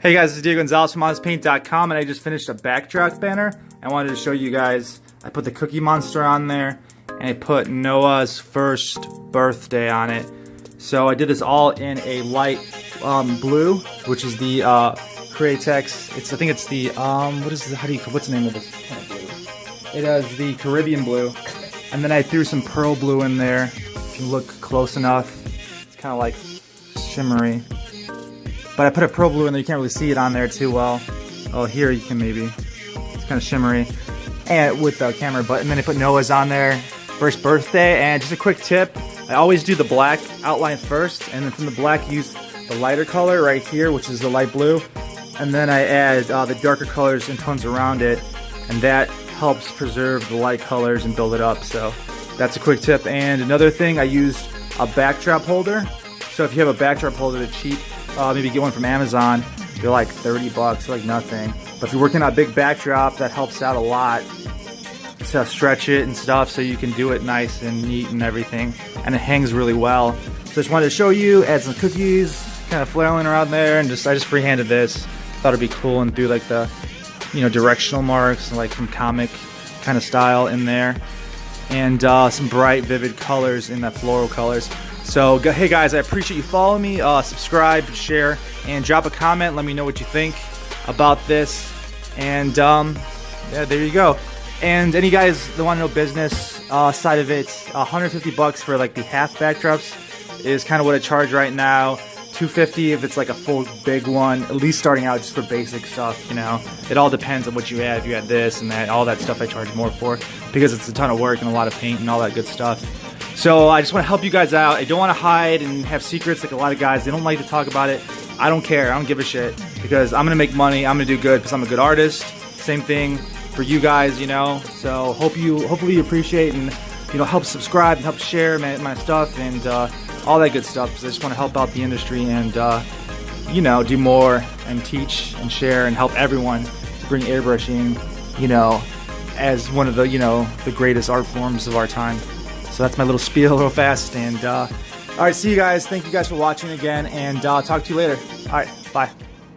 Hey guys, this is Diego Gonzalez from honestpaint.com, and I just finished a backdrop banner. I wanted to show you guys, I put the Cookie Monster on there, and I put Noah's first birthday on it. So I did this all in a light blue, which is the Createx. I think it's the, what's the name of this kind of blue? It has the Caribbean blue. And then I threw some pearl blue in there. If you look close enough, it's kind of like shimmery. But I put a pearl blue in there, you can't really see it on there too well. Oh, here you can maybe. It's kind of shimmery. And with the camera button, then I put Noah's on there. First birthday, and just a quick tip. I always do the black outline first, and then from the black use the lighter color right here, which is the light blue. And then I add the darker colors and tones around it, and that helps preserve the light colors and build it up. So that's a quick tip. And another thing, I used a backdrop holder. So if you have a backdrop holder that's cheap, maybe get one from Amazon. They're like 30 bucks, like nothing. But if you're working on a big backdrop, that helps out a lot to stretch it and stuff, so you can do it nice and neat and everything. And it hangs really well. So I just wanted to show you, add some cookies, kind of flailing around there, and I just freehanded this. Thought it'd be cool and do like the, directional marks, like from comic kind of style in there. And some bright, vivid colors in that floral colors. So, hey guys, I appreciate you following me. Subscribe, share, and drop a comment. Let me know what you think about this. And yeah, there you go. And any guys that want to know business side of it, 150 bucks for like the half backdrops is kind of what I charge right now. 250 if it's like a full big one, at least starting out just for basic stuff, It all depends on what you add. If you add this and that, all that stuff I charge more for because it's a ton of work and a lot of paint and all that good stuff. So I just want to help you guys out. I don't want to hide and have secrets like a lot of guys. They don't like to talk about it. I don't care. I don't give a shit because I'm going to make money. I'm going to do good because I'm a good artist. Same thing for you guys, So hopefully you appreciate and, help subscribe and help share my stuff and all that good stuff, because I just want to help out the industry and, do more and teach and share and help everyone to bring airbrushing, as one of the, the greatest art forms of our time. So that's my little spiel real fast. And all right, see you guys. Thank you guys for watching again, and I'll talk to you later. All right, bye.